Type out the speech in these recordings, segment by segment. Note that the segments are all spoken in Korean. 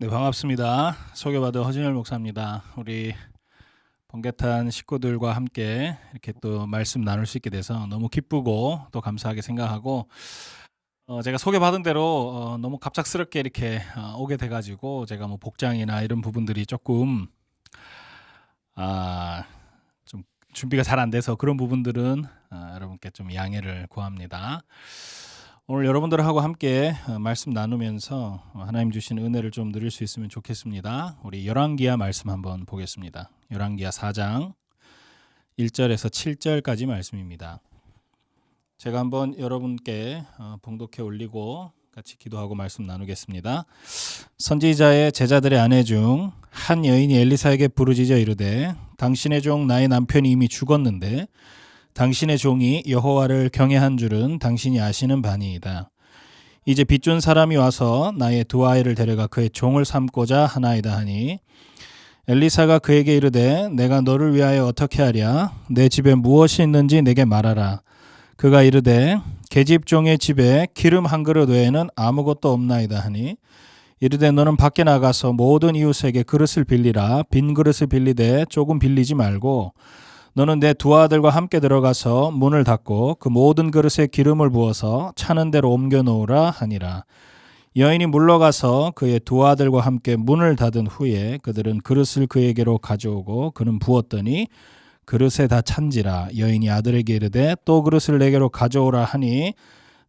네, 반갑습니다. 소개받은 허진열 목사입니다. 우리 번개탄 식구들과 함께 이렇게 또 말씀 나눌 수 있게 돼서 너무 기쁘고 또 감사하게 생각하고, 제가 소개받은 대로 너무 갑작스럽게 이렇게 오게 돼가지고 제가 뭐 복장이나 이런 부분들이 조금 좀 준비가 잘 안 돼서 그런 부분들은 여러분께 좀 양해를 구합니다. 오늘 여러분들하고 함께 말씀 나누면서 하나님 주신 은혜를 좀 누릴 수 있으면 좋겠습니다. 우리 열왕기하 말씀 한번 보겠습니다. 열왕기하 4장 1절에서 7절까지 말씀입니다. 제가 한번 여러분께 봉독해 올리고 같이 기도하고 말씀 나누겠습니다. 선지자의 제자들의 아내 중 한 여인이 엘리사에게 부르짖어 이르되 당신의 종 나의 남편이 이미 죽었는데 당신의 종이 여호와를 경외한 줄은 당신이 아시는 바니이다. 이제 빚준 사람이 와서 나의 두 아이를 데려가 그의 종을 삼고자 하나이다 하니 엘리사가 그에게 이르되 내가 너를 위하여 어떻게 하랴? 내 집에 무엇이 있는지 내게 말하라. 그가 이르되 계집종의 집에 기름 한 그릇 외에는 아무것도 없나이다 하니 이르되 너는 밖에 나가서 모든 이웃에게 그릇을 빌리라. 빈 그릇을 빌리되 조금 빌리지 말고 너는 내 두 아들과 함께 들어가서 문을 닫고 그 모든 그릇에 기름을 부어서 차는 대로 옮겨 놓으라 하니라. 여인이 물러가서 그의 두 아들과 함께 문을 닫은 후에 그들은 그릇을 그에게로 가져오고 그는 부었더니 그릇에 다 찬지라. 여인이 아들에게 이르되 또 그릇을 내게로 가져오라 하니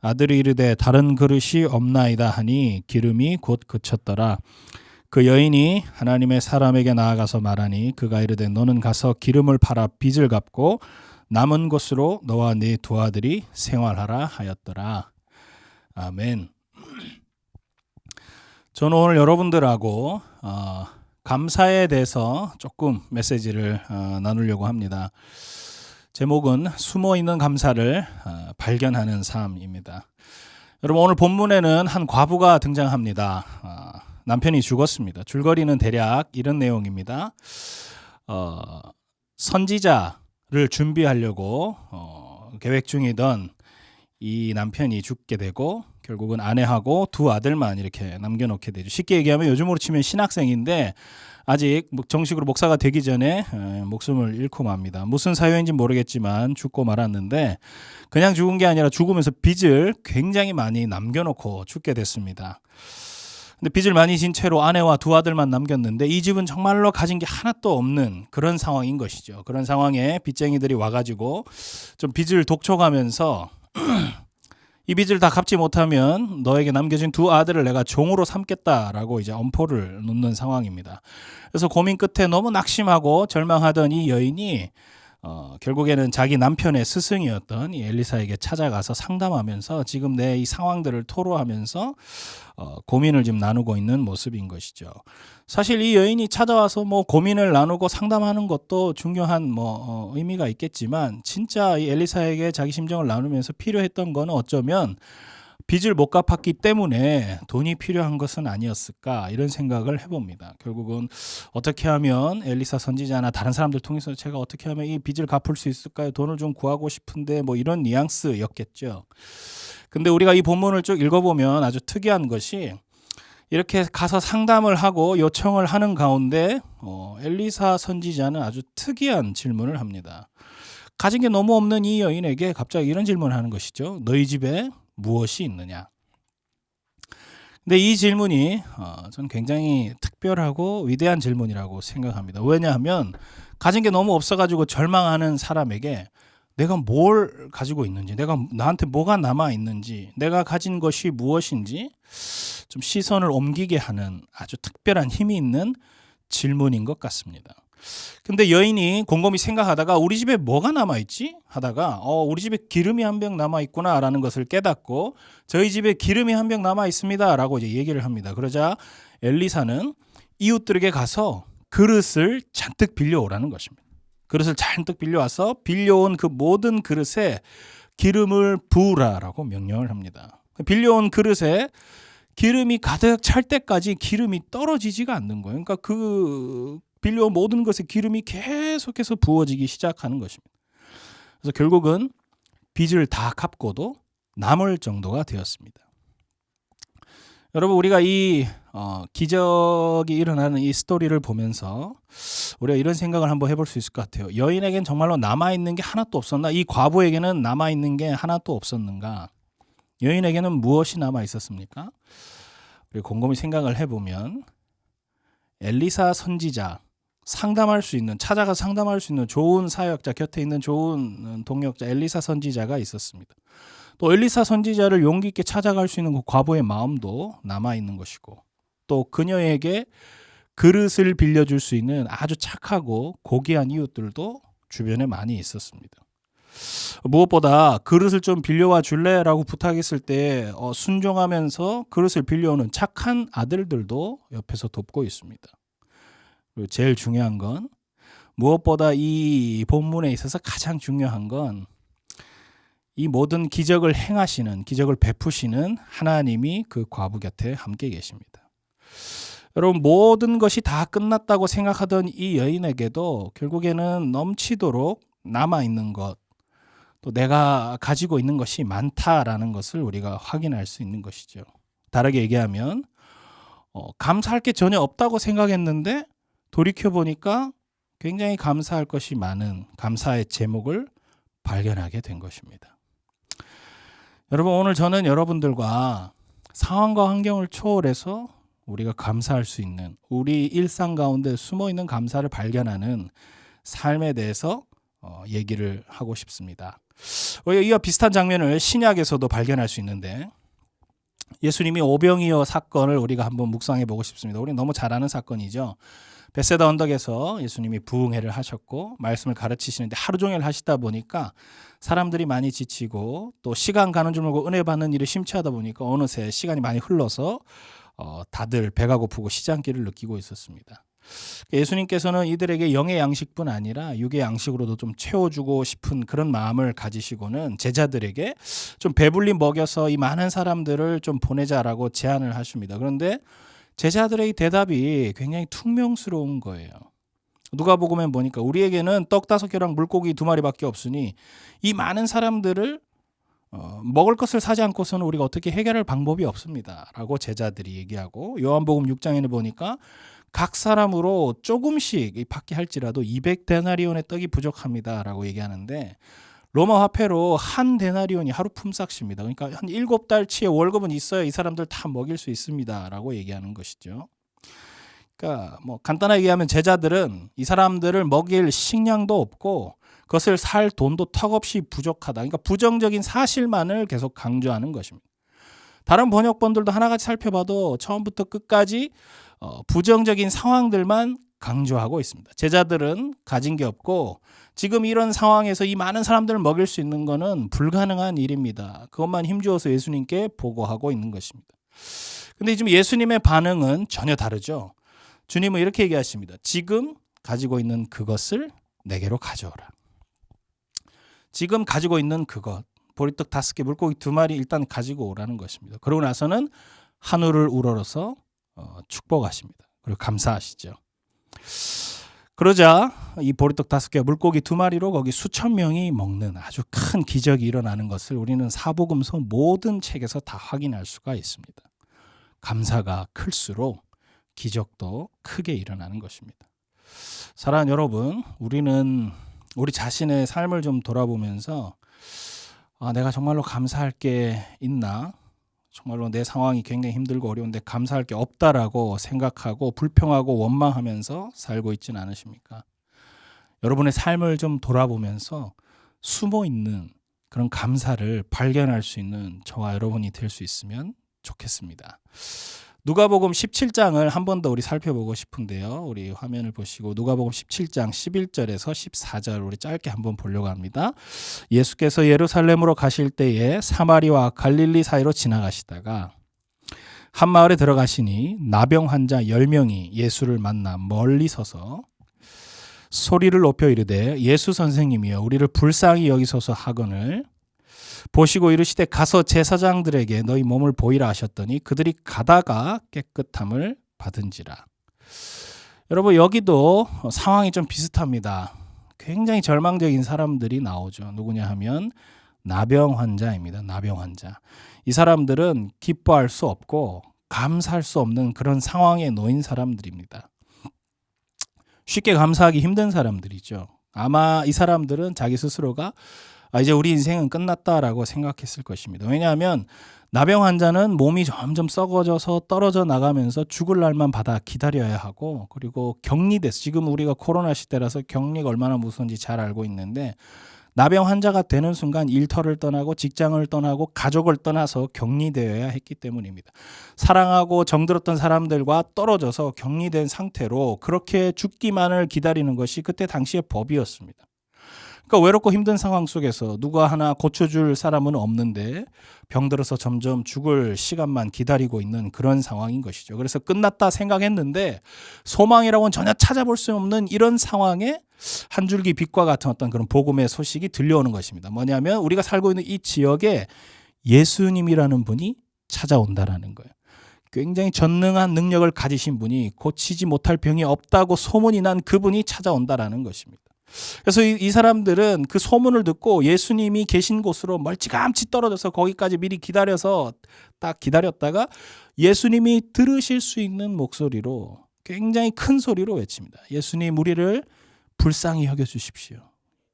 아들이 이르되 다른 그릇이 없나이다 하니 기름이 곧 그쳤더라. 그 여인이 하나님의 사람에게 나아가서 말하니 그가 이르되 너는 가서 기름을 팔아 빚을 갚고 남은 것으로 너와 네 두 아들이 생활하라 하였더라. 아멘. 저는 오늘 여러분들하고 감사에 대해서 조금 메시지를 나누려고 합니다. 제목은 숨어있는 감사를 발견하는 삶입니다. 여러분, 오늘 본문에는 한 과부가 등장합니다. 남편이 죽었습니다. 줄거리는 대략 이런 내용입니다. 선지자를 준비하려고 계획 중이던 이 남편이 죽게 되고 결국은 아내하고 두 아들만 이렇게 남겨놓게 되죠. 쉽게 얘기하면 요즘으로 치면 신학생인데 아직 정식으로 목사가 되기 전에 목숨을 잃고 맙니다. 무슨 사유인지 모르겠지만 죽고 말았는데 그냥 죽은 게 아니라 죽으면서 빚을 굉장히 많이 남겨놓고 죽게 됐습니다. 근데 빚을 많이 진 채로 아내와 두 아들만 남겼는데 이 집은 정말로 가진 게 하나도 없는 그런 상황인 것이죠. 그런 상황에 빚쟁이들이 와가지고 좀 빚을 독촉하면서 이 빚을 다 갚지 못하면 너에게 남겨진 두 아들을 내가 종으로 삼겠다라고 이제 엄포를 놓는 상황입니다. 그래서 고민 끝에 너무 낙심하고 절망하던 이 여인이 결국에는 자기 남편의 스승이었던 이 엘리사에게 찾아가서 상담하면서 지금 내 이 상황들을 토로하면서 고민을 지금 나누고 있는 모습인 것이죠. 사실 이 여인이 찾아와서 뭐 고민을 나누고 상담하는 것도 중요한 의미가 있겠지만 진짜 이 엘리사에게 자기 심정을 나누면서 필요했던 거는 어쩌면 빚을 못 갚았기 때문에 돈이 필요한 것은 아니었을까 이런 생각을 해봅니다. 결국은 어떻게 하면 엘리사 선지자나 다른 사람들 통해서 제가 어떻게 하면 이 빚을 갚을 수 있을까요? 돈을 좀 구하고 싶은데 뭐 이런 뉘앙스였겠죠. 근데 우리가 이 본문을 쭉 읽어보면 아주 특이한 것이 이렇게 가서 상담을 하고 요청을 하는 가운데 엘리사 선지자는 아주 특이한 질문을 합니다. 가진 게 너무 없는 이 여인에게 갑자기 이런 질문을 하는 것이죠. 너희 집에 무엇이 있느냐? 근데 이 질문이 저는 굉장히 특별하고 위대한 질문이라고 생각합니다. 왜냐하면 가진 게 너무 없어가지고 절망하는 사람에게 내가 뭘 가지고 있는지, 내가 나한테 뭐가 남아 있는지, 내가 가진 것이 무엇인지 좀 시선을 옮기게 하는 아주 특별한 힘이 있는 질문인 것 같습니다. 근데 여인이 곰곰이 생각하다가 우리 집에 뭐가 남아있지? 하다가 우리 집에 기름이 한 병 남아있구나 라는 것을 깨닫고 저희 집에 기름이 한 병 남아있습니다 라고 이제 얘기를 합니다. 그러자 엘리사는 이웃들에게 가서 그릇을 잔뜩 빌려오라는 것입니다. 그릇을 잔뜩 빌려와서 빌려온 그 모든 그릇에 기름을 부으라라고 명령을 합니다. 빌려온 그릇에 기름이 가득 찰 때까지 기름이 떨어지지가 않는 거예요. 그러니까 그 빌려온 모든 것에 기름이 계속해서 부어지기 시작하는 것입니다. 그래서 결국은 빚을 다 갚고도 남을 정도가 되었습니다. 여러분 우리가 이 기적이 일어나는 이 스토리를 보면서 우리가 이런 생각을 한번 해볼 수 있을 것 같아요. 여인에겐 정말로 남아있는 게 하나도 없었나? 이 과부에게는 남아있는 게 하나도 없었는가? 여인에게는 무엇이 남아있었습니까? 우리 곰곰이 생각을 해보면 엘리사 선지자, 상담할 수 있는, 찾아가 상담할 수 있는 좋은 사역자, 곁에 있는 좋은 동역자 엘리사 선지자가 있었습니다. 또 엘리사 선지자를 용기 있게 찾아갈 수 있는 그 과부의 마음도 남아있는 것이고, 또 그녀에게 그릇을 빌려줄 수 있는 아주 착하고 고귀한 이웃들도 주변에 많이 있었습니다. 무엇보다 그릇을 좀 빌려와 줄래? 라고 부탁했을 때 순종하면서 그릇을 빌려오는 착한 아들들도 옆에서 돕고 있습니다. 그리고 제일 중요한 건, 무엇보다 이 본문에 있어서 가장 중요한 건 이 모든 기적을 행하시는, 기적을 베푸시는 하나님이 그 과부 곁에 함께 계십니다. 여러분, 모든 것이 다 끝났다고 생각하던 이 여인에게도 결국에는 넘치도록 남아있는 것, 또 내가 가지고 있는 것이 많다라는 것을 우리가 확인할 수 있는 것이죠. 다르게 얘기하면 감사할 게 전혀 없다고 생각했는데 돌이켜보니까 굉장히 감사할 것이 많은 감사의 제목을 발견하게 된 것입니다. 여러분, 오늘 저는 여러분들과 상황과 환경을 초월해서 우리가 감사할 수 있는, 우리 일상 가운데 숨어있는 감사를 발견하는 삶에 대해서 얘기를 하고 싶습니다. 이와 비슷한 장면을 신약에서도 발견할 수 있는데, 예수님이 오병이어 사건을 우리가 한번 묵상해 보고 싶습니다. 우리 너무 잘 아는 사건이죠. 베세다 언덕에서 예수님이 부흥회를 하셨고 말씀을 가르치시는데 하루 종일 하시다 보니까 사람들이 많이 지치고 또 시간 가는 줄 모르고 은혜 받는 일이 심취하다 보니까 어느새 시간이 많이 흘러서 다들 배가 고프고 시장기를 느끼고 있었습니다. 예수님께서는 이들에게 영의 양식뿐 아니라 육의 양식으로도 좀 채워주고 싶은 그런 마음을 가지시고는 제자들에게 좀 배불리 먹여서 이 많은 사람들을 좀 보내자라고 제안을 하십니다. 그런데 제자들의 대답이 굉장히 퉁명스러운 거예요. 누가복음에 보니까 우리에게는 떡 5개랑 물고기 2마리밖에 없으니 이 많은 사람들을 먹을 것을 사지 않고서는 우리가 어떻게 해결할 방법이 없습니다 라고 제자들이 얘기하고, 요한복음 6장에는 보니까 각 사람으로 조금씩 받게 할지라도 200데나리온의 떡이 부족합니다 라고 얘기하는데, 로마 화폐로 한 데나리온이 하루 품삯입니다. 그러니까 한 7달치의 월급은 있어야 이 사람들 다 먹일 수 있습니다 라고 얘기하는 것이죠. 그러니까 뭐 간단하게 얘기하면 제자들은 이 사람들을 먹일 식량도 없고 그것을 살 돈도 턱없이 부족하다. 그러니까 부정적인 사실만을 계속 강조하는 것입니다. 다른 번역본들도 하나같이 살펴봐도 처음부터 끝까지 부정적인 상황들만 강조하고 있습니다. 제자들은 가진 게 없고 지금 이런 상황에서 이 많은 사람들을 먹일 수 있는 것은 불가능한 일입니다. 그것만 힘주어서 예수님께 보고하고 있는 것입니다. 그런데 지금 예수님의 반응은 전혀 다르죠. 주님은 이렇게 얘기하십니다. 지금 가지고 있는 그것을 내게로 가져오라. 지금 가지고 있는 그것, 보리떡 5개, 물고기 2마리 일단 가지고 오라는 것입니다. 그러고 나서는 하늘을 우러러서 축복하십니다. 그리고 감사하시죠. 그러자 이 보리떡 5개, 물고기 2마리로 거기 수천 명이 먹는 아주 큰 기적이 일어나는 것을 우리는 사복음서 모든 책에서 다 확인할 수가 있습니다. 감사가 클수록 기적도 크게 일어나는 것입니다. 사랑하는 여러분, 우리는 우리 자신의 삶을 좀 돌아보면서 내가 정말로 감사할 게 있나? 정말로 내 상황이 굉장히 힘들고 어려운데 감사할 게 없다라고 생각하고 불평하고 원망하면서 살고 있지는 않으십니까? 여러분의 삶을 좀 돌아보면서 숨어있는 그런 감사를 발견할 수 있는 저와 여러분이 될 수 있으면 좋겠습니다. 누가복음 17장을 한 번 더 우리 살펴보고 싶은데요. 우리 화면을 보시고 누가복음 17장 11절에서 14절 우리 짧게 한번 보려고 합니다. 예수께서 예루살렘으로 가실 때에 사마리와 갈릴리 사이로 지나가시다가 한 마을에 들어가시니 나병 환자 10명이 예수를 만나 멀리 서서 소리를 높여 이르되 예수 선생님이여 우리를 불쌍히 여기소서 하거늘 보시고 이르시되 가서 제사장들에게 너희 몸을 보이라 하셨더니 그들이 가다가 깨끗함을 받은지라. 여러분, 여기도 상황이 좀 비슷합니다. 굉장히 절망적인 사람들이 나오죠. 누구냐 하면 나병 환자입니다. 나병 환자. 이 사람들은 기뻐할 수 없고 감사할 수 없는 그런 상황에 놓인 사람들입니다. 쉽게 감사하기 힘든 사람들이죠. 아마 이 사람들은 자기 스스로가 이제 우리 인생은 끝났다라고 생각했을 것입니다. 왜냐하면 나병 환자는 몸이 점점 썩어져서 떨어져 나가면서 죽을 날만 받아 기다려야 하고, 그리고 격리돼서, 지금 우리가 코로나 시대라서 격리가 얼마나 무서운지 잘 알고 있는데, 나병 환자가 되는 순간 일터를 떠나고 직장을 떠나고 가족을 떠나서 격리되어야 했기 때문입니다. 사랑하고 정들었던 사람들과 떨어져서 격리된 상태로 그렇게 죽기만을 기다리는 것이 그때 당시의 법이었습니다. 그러니까 외롭고 힘든 상황 속에서 누가 하나 고쳐줄 사람은 없는데 병들어서 점점 죽을 시간만 기다리고 있는 그런 상황인 것이죠. 그래서 끝났다 생각했는데 소망이라고는 전혀 찾아볼 수 없는 이런 상황에 한 줄기 빛과 같은 어떤 그런 복음의 소식이 들려오는 것입니다. 뭐냐면 우리가 살고 있는 이 지역에 예수님이라는 분이 찾아온다라는 거예요. 굉장히 전능한 능력을 가지신 분이, 고치지 못할 병이 없다고 소문이 난 그분이 찾아온다라는 것입니다. 그래서 이 사람들은 그 소문을 듣고 예수님이 계신 곳으로 멀찌감치 떨어져서 거기까지 미리 기다려서 딱 기다렸다가 예수님이 들으실 수 있는 목소리로 굉장히 큰 소리로 외칩니다. 예수님, 우리를 불쌍히 여겨주십시오.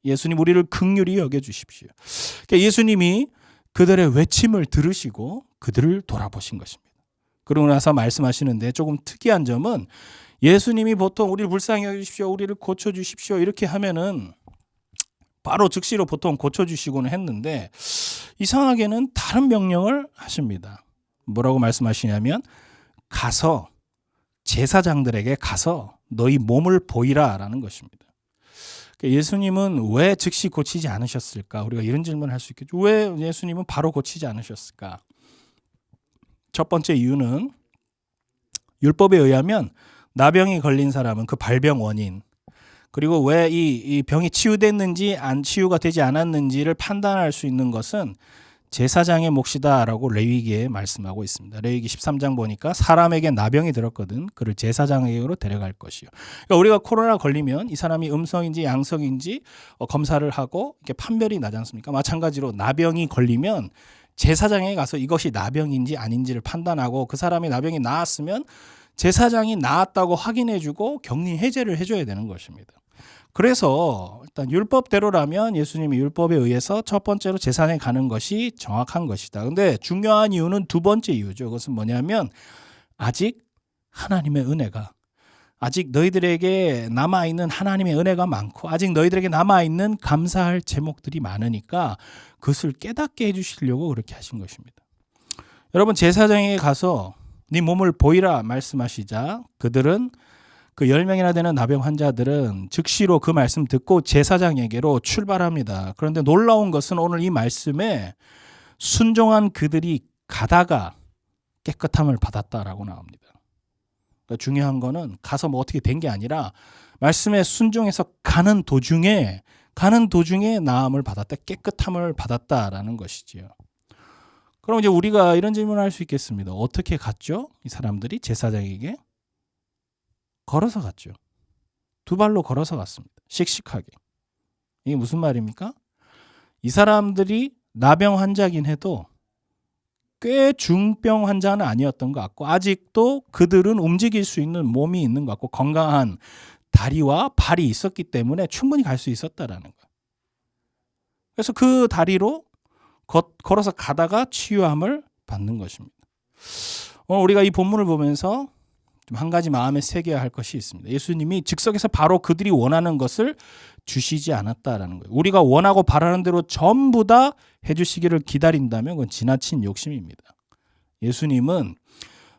예수님, 우리를 긍휼히 여겨주십시오. 그러니까 예수님이 그들의 외침을 들으시고 그들을 돌아보신 것입니다. 그러고 나서 말씀하시는데 조금 특이한 점은, 예수님이 보통 우리를 불쌍히 여기십시오, 우리를 고쳐주십시오 이렇게 하면은 바로 즉시로 보통 고쳐주시고는 했는데, 이상하게는 다른 명령을 하십니다. 뭐라고 말씀하시냐면, 가서 제사장들에게 가서 너희 몸을 보이라 라는 것입니다. 예수님은 왜 즉시 고치지 않으셨을까? 우리가 이런 질문을 할 수 있겠죠. 왜 예수님은 바로 고치지 않으셨을까? 첫 번째 이유는, 율법에 의하면 나병이 걸린 사람은 그 발병 원인, 그리고 왜 이 병이 치유됐는지 치유가 되지 않았는지를 판단할 수 있는 것은 제사장의 몫이다라고 레위기에 말씀하고 있습니다. 레위기 13장 보니까 사람에게 나병이 들었거든 그를 제사장에게로 데려갈 것이요. 그러니까 우리가 코로나 걸리면 이 사람이 음성인지 양성인지 검사를 하고 이렇게 판별이 나지 않습니까? 마찬가지로 나병이 걸리면 제사장에 가서 이것이 나병인지 아닌지를 판단하고, 그 사람이 나병이 나았으면 제사장이 나았다고 확인해주고 격리 해제를 해줘야 되는 것입니다. 그래서 일단 율법대로라면 예수님이 율법에 의해서 첫 번째로 제사장에 가는 것이 정확한 것이다. 근데 중요한 이유는 두 번째 이유죠. 그것은 뭐냐면, 아직 하나님의 은혜가, 아직 너희들에게 남아있는 하나님의 은혜가 많고 아직 너희들에게 남아있는 감사할 제목들이 많으니까 그것을 깨닫게 해주시려고 그렇게 하신 것입니다. 여러분, 제사장에게 가서 네 몸을 보이라 말씀하시자 그들은, 그 10명이나 되는 나병 환자들은 즉시로 그 말씀 듣고 제사장에게로 출발합니다. 그런데 놀라운 것은 오늘 이 말씀에 순종한 그들이 가다가 깨끗함을 받았다라고 나옵니다. 그러니까 중요한 거는 가서 뭐 어떻게 된 게 아니라 말씀에 순종해서 가는 도중에 나음을 받았다, 깨끗함을 받았다라는 것이지요. 그럼 이제 우리가 이런 질문을 할 수 있겠습니다. 어떻게 갔죠? 이 사람들이 제사장에게 걸어서 갔죠. 두 발로 걸어서 갔습니다. 씩씩하게. 이게 무슨 말입니까? 이 사람들이 나병 환자긴 해도 꽤 중병 환자는 아니었던 것 같고, 아직도 그들은 움직일 수 있는 몸이 있는 것 같고 건강한 다리와 발이 있었기 때문에 충분히 갈 수 있었다라는 거예요. 그래서 그 다리로 걸어서 가다가 치유함을 받는 것입니다. 오늘 우리가 이 본문을 보면서 좀 한 가지 마음에 새겨야 할 것이 있습니다. 예수님이 즉석에서 바로 그들이 원하는 것을 주시지 않았다라는 거예요. 우리가 원하고 바라는 대로 전부 다 해주시기를 기다린다면 그건 지나친 욕심입니다. 예수님은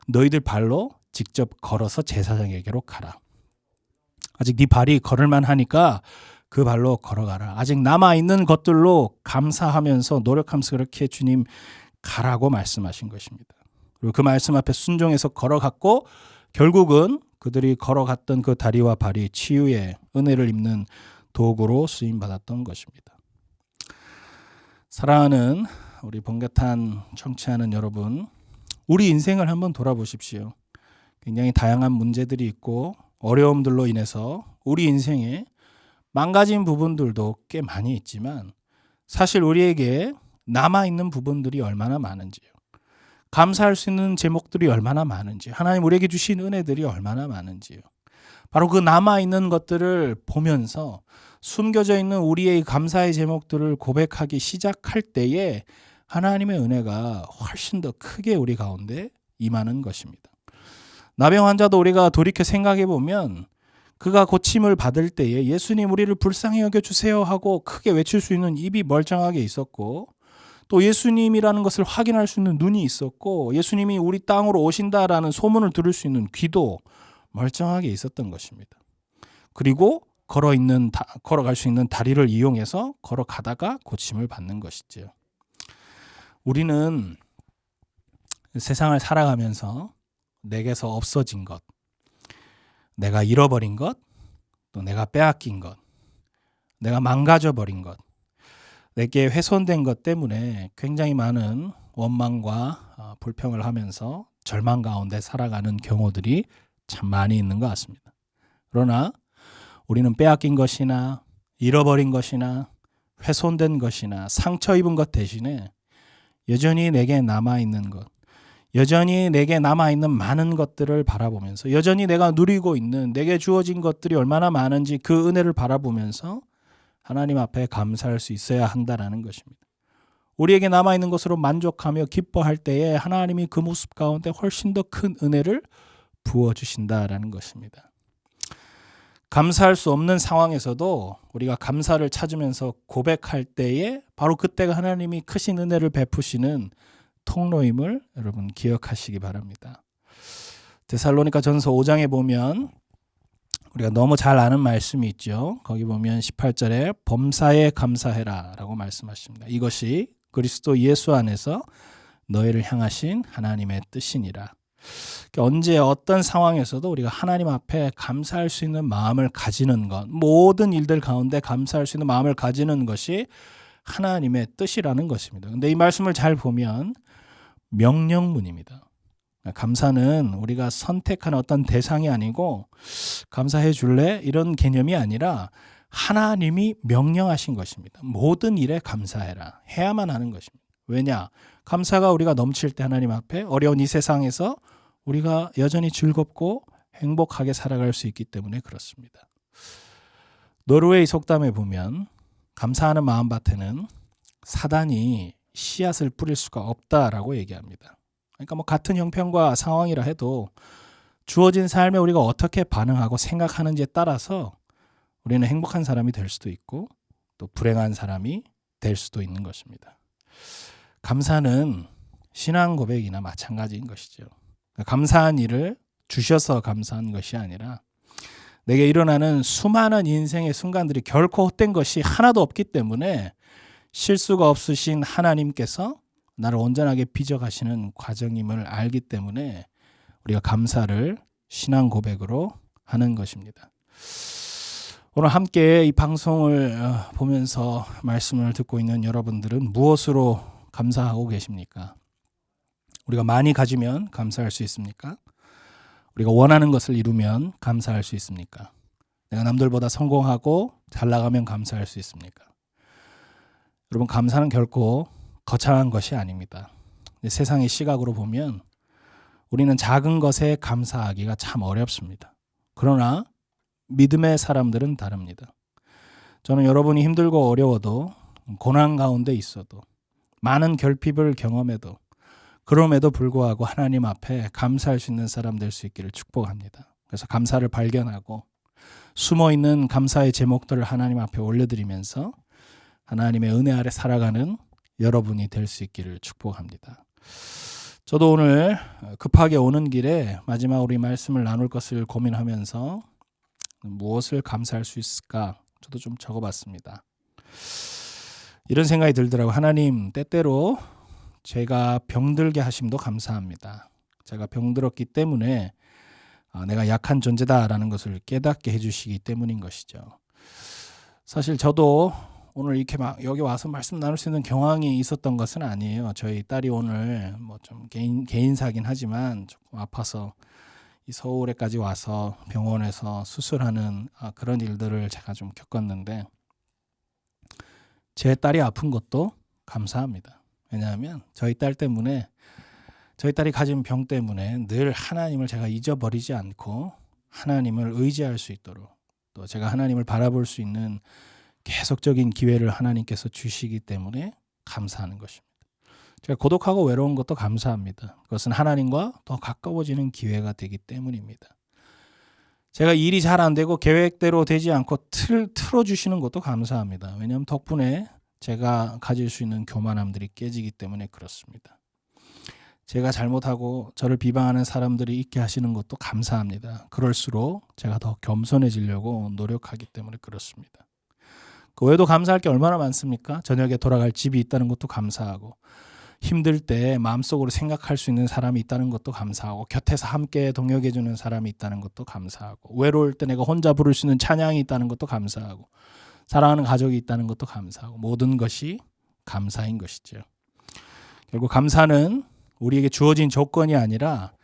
너희들 발로 직접 걸어서 제사장에게로 가라. 아직 네 발이 걸을만 하니까 그 발로 걸어가라. 아직 남아있는 것들로 감사하면서 노력하면서 그렇게 주님 가라고 말씀하신 것입니다. 그리고 그 말씀 앞에 순종해서 걸어갔고, 결국은 그들이 걸어갔던 그 다리와 발이 치유의 은혜를 입는 도구로 쓰임받았던 것입니다. 사랑하는 우리 번개탄 청취하는 여러분, 우리 인생을 한번 돌아보십시오. 굉장히 다양한 문제들이 있고 어려움들로 인해서 우리 인생에 망가진 부분들도 꽤 많이 있지만 사실 우리에게 남아있는 부분들이 얼마나 많은지요. 감사할 수 있는 제목들이 얼마나 많은지, 하나님 우리에게 주신 은혜들이 얼마나 많은지요. 바로 그 남아있는 것들을 보면서 숨겨져 있는 우리의 감사의 제목들을 고백하기 시작할 때에 하나님의 은혜가 훨씬 더 크게 우리 가운데 임하는 것입니다. 나병 환자도 우리가 돌이켜 생각해 보면 그가 고침을 받을 때에 예수님 우리를 불쌍히 여겨주세요 하고 크게 외칠 수 있는 입이 멀쩡하게 있었고, 또 예수님이라는 것을 확인할 수 있는 눈이 있었고, 예수님이 우리 땅으로 오신다라는 소문을 들을 수 있는 귀도 멀쩡하게 있었던 것입니다. 그리고 걸어갈 수 있는 다리를 이용해서 걸어가다가 고침을 받는 것이죠. 우리는 세상을 살아가면서 내게서 없어진 것, 내가 잃어버린 것, 또 내가 빼앗긴 것, 내가 망가져버린 것, 내게 훼손된 것 때문에 굉장히 많은 원망과 불평을 하면서 절망 가운데 살아가는 경우들이 참 많이 있는 것 같습니다. 그러나 우리는 빼앗긴 것이나 잃어버린 것이나 훼손된 것이나 상처 입은 것 대신에 여전히 내게 남아있는 것, 여전히 내게 남아있는 많은 것들을 바라보면서, 여전히 내가 누리고 있는 내게 주어진 것들이 얼마나 많은지 그 은혜를 바라보면서 하나님 앞에 감사할 수 있어야 한다는 것입니다. 우리에게 남아있는 것으로 만족하며 기뻐할 때에 하나님이 그 모습 가운데 훨씬 더 큰 은혜를 부어주신다라는 것입니다. 감사할 수 없는 상황에서도 우리가 감사를 찾으면서 고백할 때에 바로 그때가 하나님이 크신 은혜를 베푸시는 통로임을 여러분 기억하시기 바랍니다. 데살로니가 전서 5장에 보면 우리가 너무 잘 아는 말씀이 있죠. 거기 보면 18절에 범사에 감사해라 라고 말씀하십니다. 이것이 그리스도 예수 안에서 너희를 향하신 하나님의 뜻이니라. 언제 어떤 상황에서도 우리가 하나님 앞에 감사할 수 있는 마음을 가지는 것, 모든 일들 가운데 감사할 수 있는 마음을 가지는 것이 하나님의 뜻이라는 것입니다. 근데 이 말씀을 잘 보면 명령문입니다. 감사는 우리가 선택한 어떤 대상이 아니고 감사해 줄래? 이런 개념이 아니라 하나님이 명령하신 것입니다. 모든 일에 감사해라. 해야만 하는 것입니다. 왜냐? 감사가 우리가 넘칠 때 하나님 앞에 어려운 이 세상에서 우리가 여전히 즐겁고 행복하게 살아갈 수 있기 때문에 그렇습니다. 노르웨이 속담에 보면 감사하는 마음밭에는 사단이 씨앗을 뿌릴 수가 없다라고 얘기합니다. 그러니까 뭐 같은 형편과 상황이라 해도 주어진 삶에 우리가 어떻게 반응하고 생각하는지에 따라서 우리는 행복한 사람이 될 수도 있고 또 불행한 사람이 될 수도 있는 것입니다. 감사는 신앙 고백이나 마찬가지인 것이죠. 감사한 일을 주셔서 감사한 것이 아니라 내게 일어나는 수많은 인생의 순간들이 결코 헛된 것이 하나도 없기 때문에 실수가 없으신 하나님께서 나를 온전하게 빚어가시는 과정임을 알기 때문에 우리가 감사를 신앙 고백으로 하는 것입니다. 오늘 함께 이 방송을 보면서 말씀을 듣고 있는 여러분들은 무엇으로 감사하고 계십니까? 우리가 많이 가지면 감사할 수 있습니까? 우리가 원하는 것을 이루면 감사할 수 있습니까? 내가 남들보다 성공하고 잘 나가면 감사할 수 있습니까? 여러분, 감사는 결코 거창한 것이 아닙니다. 세상의 시각으로 보면 우리는 작은 것에 감사하기가 참 어렵습니다. 그러나 믿음의 사람들은 다릅니다. 저는 여러분이 힘들고 어려워도 고난 가운데 있어도 많은 결핍을 경험해도 그럼에도 불구하고 하나님 앞에 감사할 수 있는 사람 될 수 있기를 축복합니다. 그래서 감사를 발견하고 숨어있는 감사의 제목들을 하나님 앞에 올려드리면서 하나님의 은혜 아래 살아가는 여러분이 될 수 있기를 축복합니다. 저도 오늘 급하게 오는 길에 마지막으로 이 말씀을 나눌 것을 고민하면서 무엇을 감사할 수 있을까 저도 좀 적어봤습니다. 이런 생각이 들더라고요. 하나님, 때때로 제가 병들게 하심도 감사합니다. 제가 병들었기 때문에 내가 약한 존재다라는 것을 깨닫게 해주시기 때문인 것이죠. 사실 저도 오늘 이렇게 막 여기 와서 말씀 나눌 수 있는 경황이 있었던 것은 아니에요. 저희 딸이 오늘 뭐 좀 개인사긴 하지만 조금 아파서 이 서울에까지 와서 병원에서 수술하는 그런 일들을 제가 좀 겪었는데 제 딸이 아픈 것도 감사합니다. 왜냐하면 저희 딸 때문에 저희 딸이 가진 병 때문에 늘 하나님을 제가 잊어버리지 않고 하나님을 의지할 수 있도록, 또 제가 하나님을 바라볼 수 있는 계속적인 기회를 하나님께서 주시기 때문에 감사하는 것입니다. 제가 고독하고 외로운 것도 감사합니다. 그것은 하나님과 더 가까워지는 기회가 되기 때문입니다. 제가 일이 잘 안 되고 계획대로 되지 않고 틀어주시는 것도 감사합니다. 왜냐하면 덕분에 제가 가질 수 있는 교만함들이 깨지기 때문에 그렇습니다. 제가 잘못하고 저를 비방하는 사람들이 있게 하시는 것도 감사합니다. 그럴수록 제가 더 겸손해지려고 노력하기 때문에 그렇습니다. 그 외에도 감사할 게 얼마나 많습니까? 저녁에 돌아갈 집이 있다는 것도 감사하고, 힘들 때 마음속으로 생각할 수 있는 사람이 있다는 것도 감사하고, 곁에서 함께 동역해 주는 사람이 있다는 것도 감사하고, 외로울 때 내가 혼자 부를 수 있는 찬양이 있다는 것도 감사하고, 사랑하는 가족이 있다는 것도 감사하고, 모든 것이 감사인 것이죠. 결국 감사는 우리에게 주어진 조건이 아니라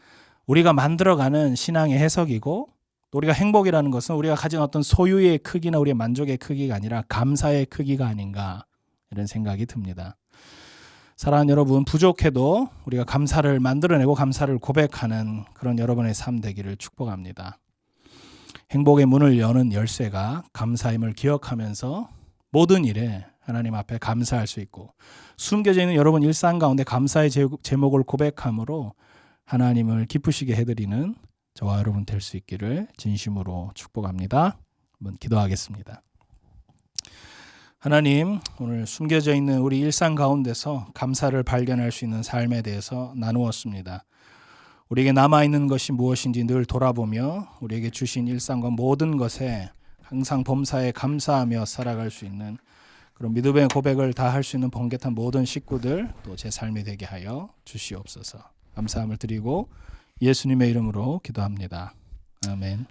우리가 만들어가는 신앙의 해석이고, 또 우리가 행복이라는 것은 우리가 가진 어떤 소유의 크기나 우리의 만족의 크기가 아니라 감사의 크기가 아닌가, 이런 생각이 듭니다. 사랑하는 여러분, 부족해도 우리가 감사를 만들어내고 감사를 고백하는 그런 여러분의 삶 되기를 축복합니다. 행복의 문을 여는 열쇠가 감사임을 기억하면서 모든 일에 하나님 앞에 감사할 수 있고, 숨겨져 있는 여러분 일상 가운데 감사의 제목을 고백함으로 하나님을 기쁘시게 해드리는 저와 여러분 될 수 있기를 진심으로 축복합니다. 한번 기도하겠습니다. 하나님, 오늘 숨겨져 있는 우리 일상 가운데서 감사를 발견할 수 있는 삶에 대해서 나누었습니다. 우리에게 남아있는 것이 무엇인지 늘 돌아보며 우리에게 주신 일상과 모든 것에 항상 범사에 감사하며 살아갈 수 있는 그런 믿음의 고백을 다 할 수 있는 번개탄 모든 식구들, 또 제 삶이 되게 하여 주시옵소서. 감사함을 드리고 예수님의 이름으로 기도합니다. 아멘.